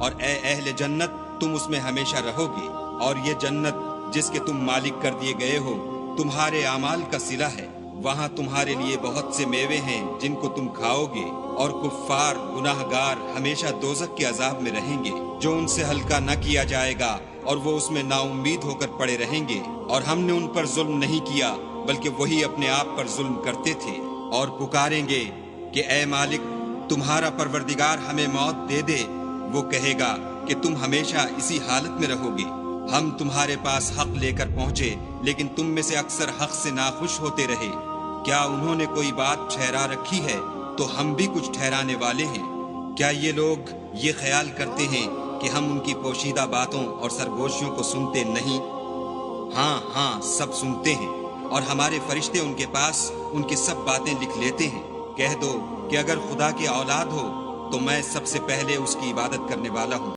اور اے اہل جنت تم اس میں ہمیشہ رہو گے، اور یہ جنت جس کے تم مالک کر دیے گئے ہو تمہارے اعمال کا صلہ ہے، وہاں تمہارے لیے بہت سے میوے ہیں جن کو تم کھاؤ گے، اور کفار گناہ گار ہمیشہ دوزخ کے عذاب میں رہیں گے جو ان سے ہلکا نہ کیا جائے گا، اور وہ اس میں نا امید ہو کر پڑے رہیں گے۔ اور ہم نے ان پر ظلم نہیں کیا بلکہ وہی اپنے آپ پر ظلم کرتے تھے، اور پکاریں گے کہ اے مالک تمہارا پروردگار ہمیں موت دے دے، وہ کہے گا کہ تم ہمیشہ اسی حالت میں رہو گے، ہم تمہارے پاس حق لے کر پہنچے لیکن تم میں سے اکثر حق سے ناخوش ہوتے رہے، کیا انہوں نے کوئی بات ٹھہرا رکھی ہے تو ہم بھی کچھ ٹھہرانے والے ہیں، کیا یہ لوگ یہ خیال کرتے ہیں کہ ہم ان کی پوشیدہ باتوں اور سرگوشیوں کو سنتے نہیں؟ ہاں ہاں سب سنتے ہیں، اور ہمارے فرشتے ان کے پاس ان کی سب باتیں لکھ لیتے ہیں۔ کہہ دو کہ اگر خدا کی اولاد ہو تو میں سب سے پہلے اس کی عبادت کرنے والا ہوں۔